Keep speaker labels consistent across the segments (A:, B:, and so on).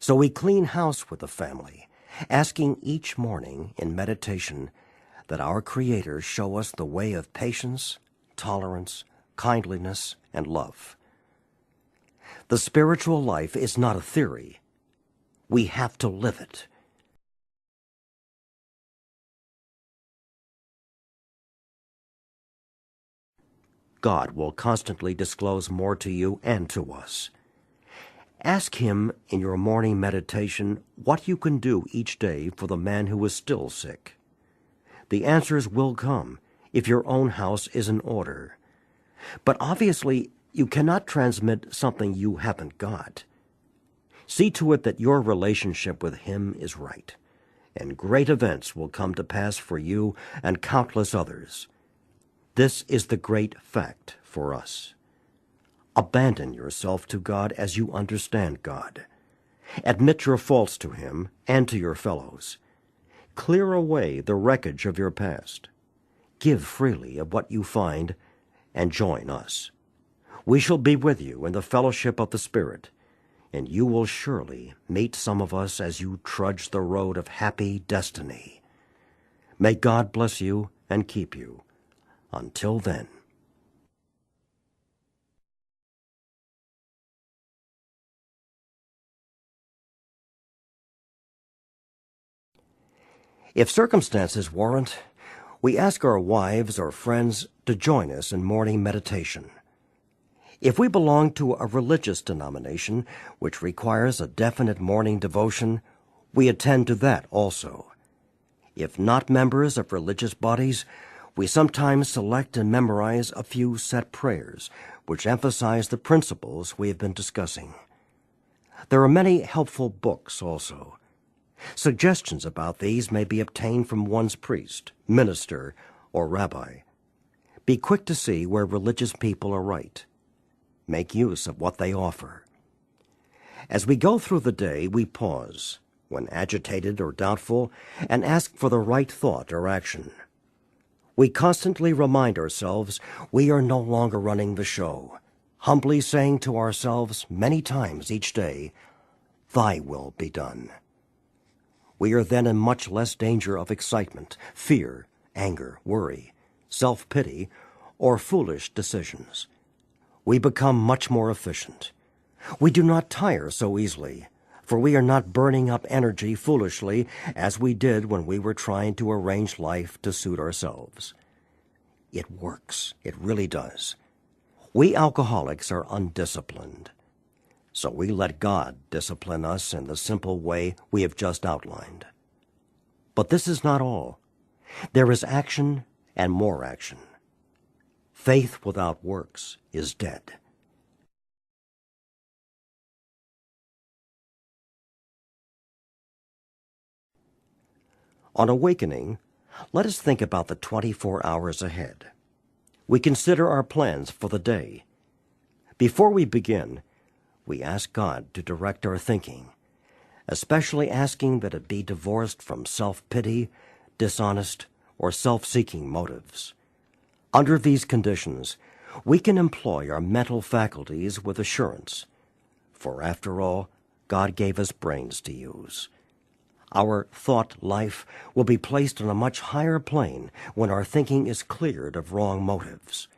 A: So we clean house with the family, asking each morning in meditation that our Creator show us the way of patience, tolerance, kindliness, and love. The spiritual life is not a theory. We have to live it. God will constantly disclose more to you and to us. Ask Him in your morning meditation what you can do each day for the man who is still sick. The answers will come if your own house is in order. But obviously, you cannot transmit something you haven't got. See to it that your relationship with Him is right, and great events will come to pass for you and countless others. This is the great fact for us. Abandon yourself to God as you understand God. Admit your faults to Him and to your fellows. Clear away the wreckage of your past. Give freely of what you find, and join us. We shall be with you in the fellowship of the Spirit, and you will surely meet some of us as you trudge the road of happy destiny. May God bless you and keep you. Until then. If circumstances warrant, we ask our wives or friends to join us in morning meditation. If we belong to a religious denomination which requires a definite morning devotion, we attend to that also. If not members of religious bodies, we sometimes select and memorize a few set prayers which emphasize the principles we have been discussing. There are many helpful books also. Suggestions about these may be obtained from one's priest, minister, or rabbi. Be quick to see where religious people are right. Make use of what they offer. As we go through the day, we pause, when agitated or doubtful, and ask for the right thought or action. We constantly remind ourselves we are no longer running the show, humbly saying to ourselves many times each day, "Thy will be done." We are then in much less danger of excitement, fear, anger, worry, self-pity, or foolish decisions. We become much more efficient. We do not tire so easily, for we are not burning up energy foolishly as we did when we were trying to arrange life to suit ourselves. It works. It really does. We alcoholics are undisciplined, so we let God discipline us in the simple way we have just outlined. But this is not all. There is action and more action. Faith without works is dead. On awakening, let us think about the 24 hours ahead. We consider our plans for the day. Before we begin, we ask God to direct our thinking, especially asking that it be divorced from self-pity, dishonest, or self-seeking motives. Under these conditions, we can employ our mental faculties with assurance, for after all, God gave us brains to use. Our thought life will be placed on a much higher plane when our thinking is cleared of wrong motives.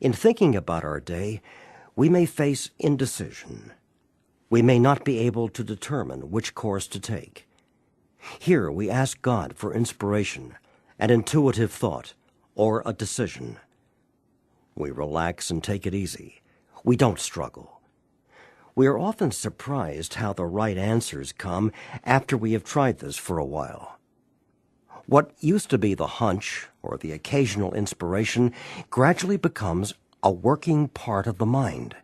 A: In thinking about our day, we may face indecision. We may not be able to determine which course to take. Here we ask God for inspiration, an intuitive thought, or a decision. We relax and take it easy. We don't struggle. We are often surprised how the right answers come after we have tried this for a while. What used to be the hunch or the occasional inspiration gradually becomes a working part of the mind.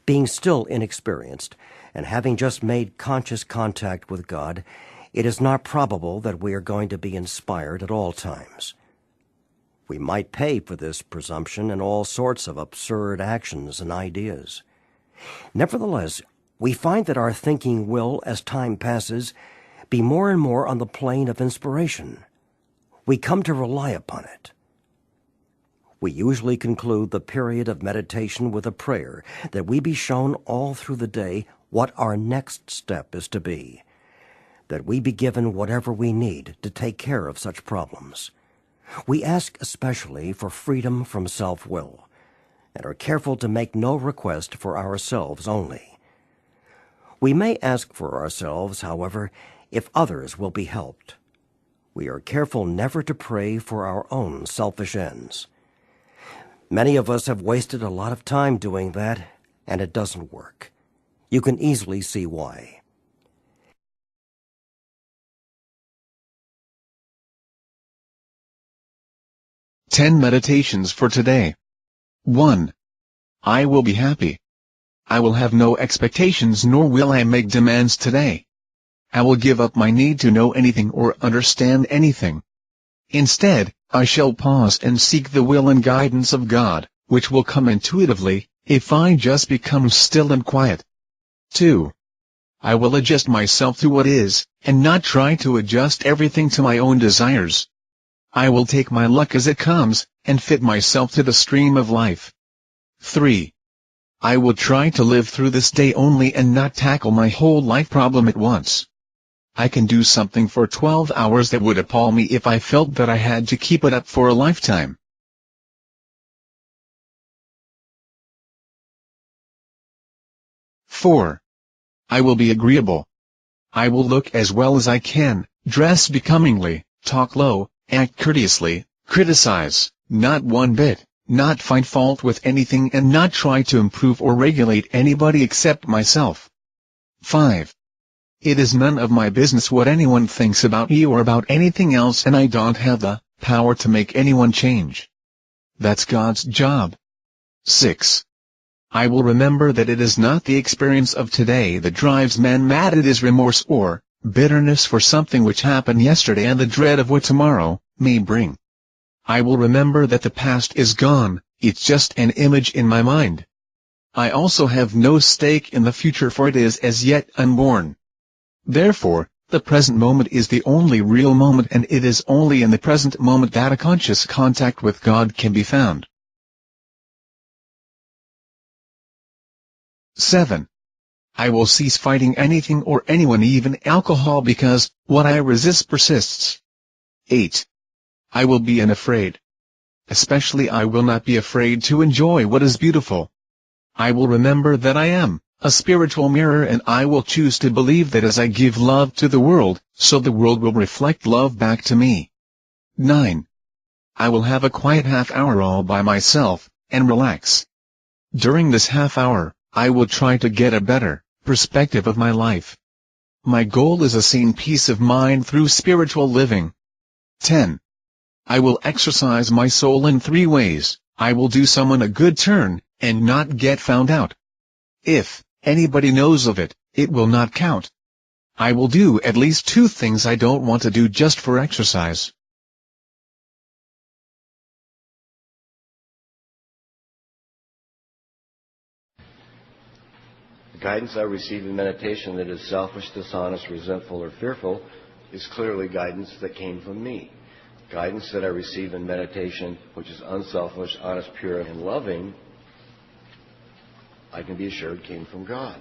A: Being still inexperienced and having just made conscious contact with God, it is not probable that we are going to be inspired at all times. We might pay for this presumption in all sorts of absurd actions and ideas. Nevertheless, we find that our thinking will, as time passes, be more and more on the plane of inspiration. We come to rely upon it. We usually conclude the period of meditation with a prayer that we be shown all through the day what our next step is to be, that we be given whatever we need to take care of such problems. We ask especially for freedom from self-will, and are careful to make no request for ourselves only. We may ask for ourselves, however, if others will be helped. We are careful never to pray for our own selfish ends. Many of us have wasted a lot of time doing that, and it doesn't work. You can easily see why.
B: Ten meditations for today. 1. I will be happy. I will have no expectations nor will I make demands today. I will give up my need to know anything or understand anything. Instead, I shall pause and seek the will and guidance of God, which will come intuitively, if I just become still and quiet. 2. I will adjust myself to what is, and not try to adjust everything to my own desires. I will take my luck as it comes, and fit myself to the stream of life. 3. I will try to live through this day only and not tackle my whole life problem at once. I can do something for 12 hours that would appall me if I felt that I had to keep it up for a lifetime. 4. I will be agreeable. I will look as well as I can, dress becomingly, talk low, act courteously, criticize, not one bit, not find fault with anything and not try to improve or regulate anybody except myself. 5. It is none of my business what anyone thinks about me or about anything else, and I don't have the power to make anyone change. That's God's job. 6. I will remember that it is not the experience of today that drives man mad, it is remorse or bitterness for something which happened yesterday and the dread of what tomorrow may bring. I will remember that the past is gone, it's just an image in my mind. I also have no stake in the future, for it is as yet unborn. Therefore, the present moment is the only real moment, and it is only in the present moment that a conscious contact with God can be found. 7. I will cease fighting anything or anyone, even alcohol, because what I resist persists. 8. I will be unafraid. Especially I will not be afraid to enjoy what is beautiful. I will remember that I am a spiritual mirror, and I will choose to believe that as I give love to the world, so the world will reflect love back to me. 9. I will have a quiet half hour all by myself, and relax. During this half hour, I will try to get a better perspective of my life. My goal is a sane peace of mind through spiritual living. 10. I will exercise my soul in 3 ways. I will do someone a good turn, and not get found out. If anybody knows of it, it will not count. I will do at least 2 things I don't want to do just for exercise.
C: The guidance I receive in meditation that is selfish, dishonest, resentful, or fearful is clearly guidance that came from me. Guidance that I receive in meditation, which is unselfish, honest, pure, and loving, I can be assured came from God.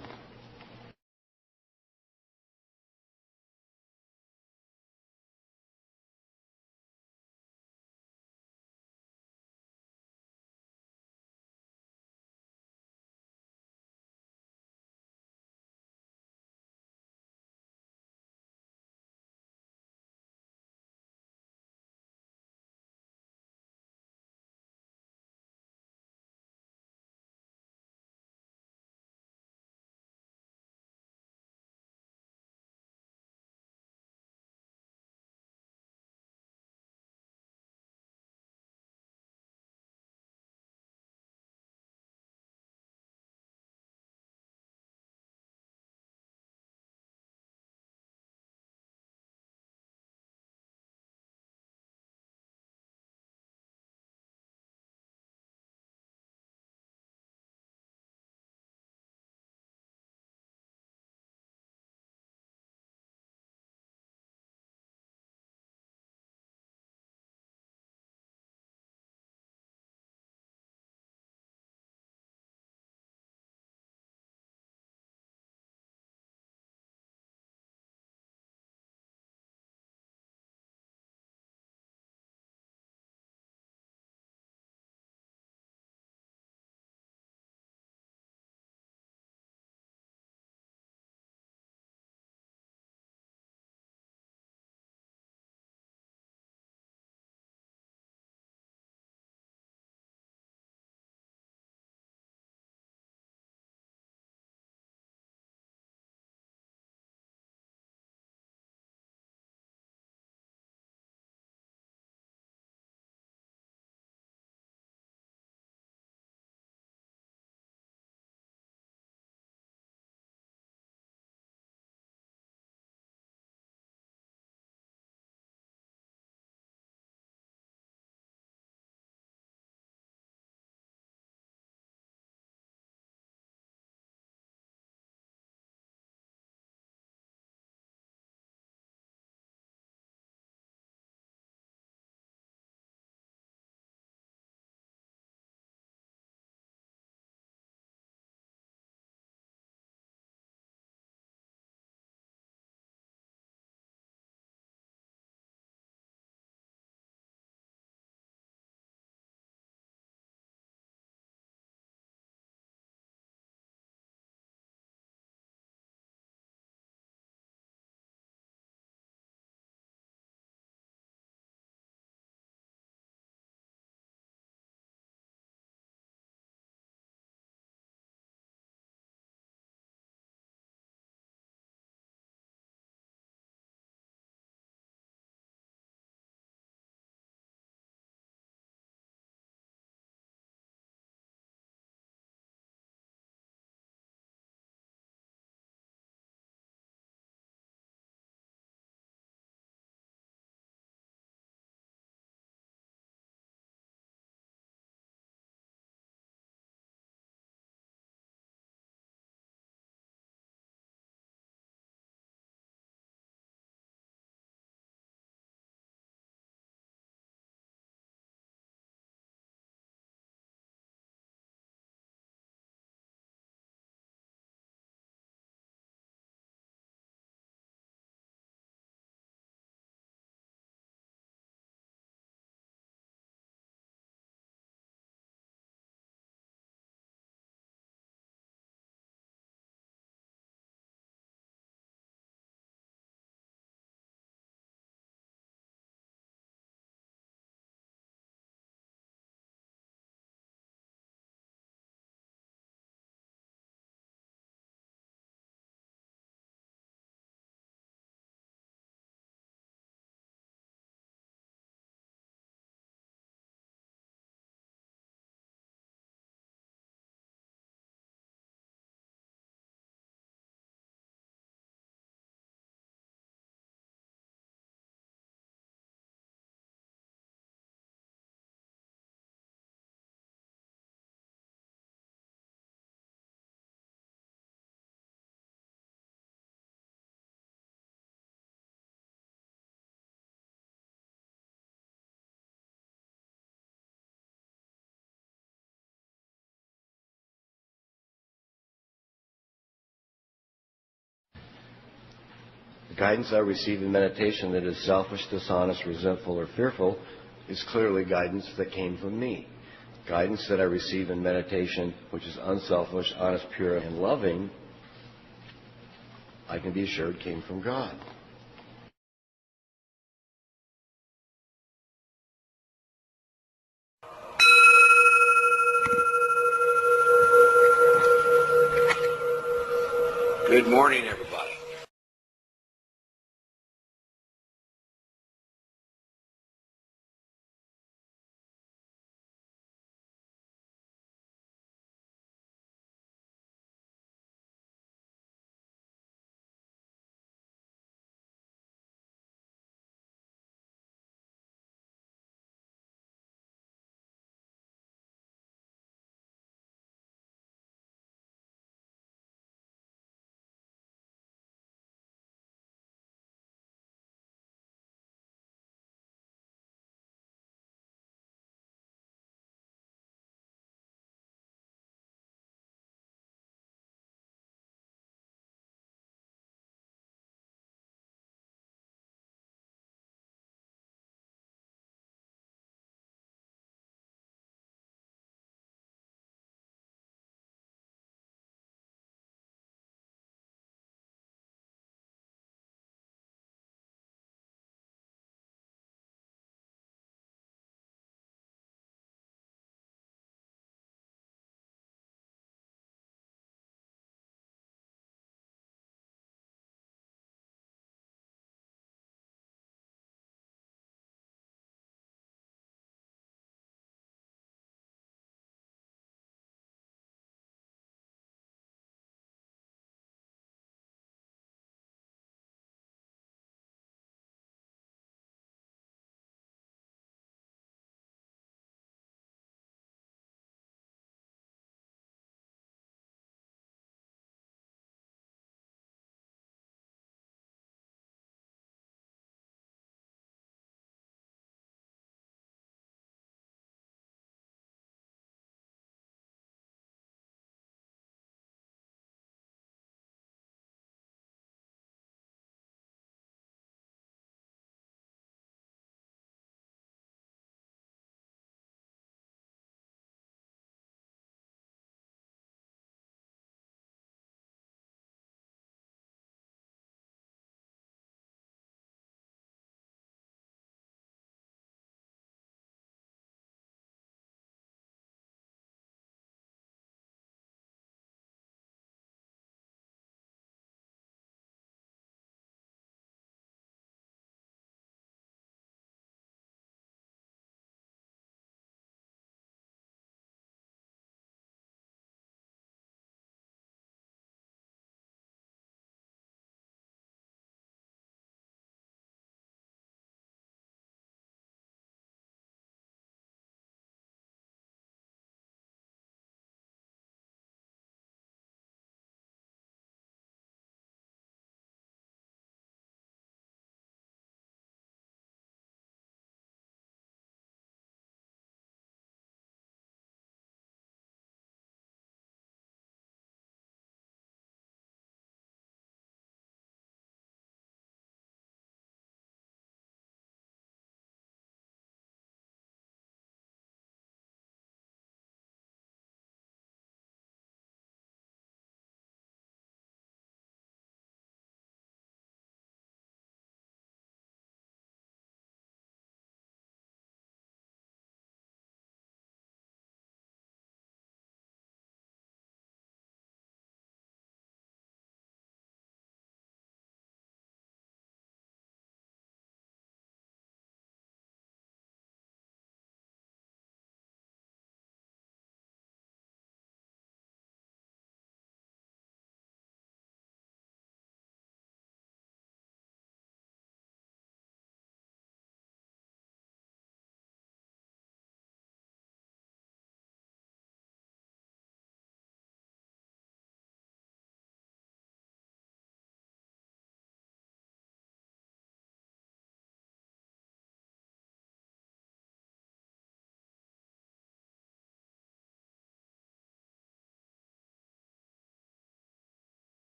C: Guidance I receive in meditation that is selfish, dishonest, resentful, or fearful is clearly guidance that came from me. Guidance that I receive in meditation which is unselfish, honest, pure, and loving, I can be assured came from God.
D: Good morning, everybody.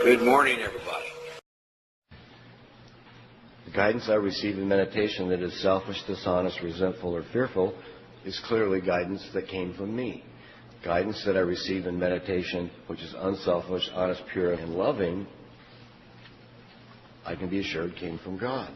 D: Good morning, everybody.
C: The guidance I receive in meditation that is selfish, dishonest, resentful, or fearful is clearly guidance that came from me. Guidance that I receive in meditation, which is unselfish, honest, pure, and loving, I can be assured came from God.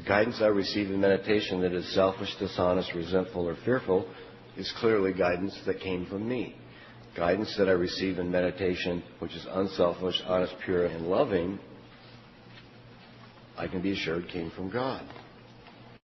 C: Guidance I receive in meditation that is selfish, dishonest, resentful, or fearful is clearly guidance that came from me. Guidance that I receive in meditation which is unselfish, honest, pure, and loving, I can be assured came from God.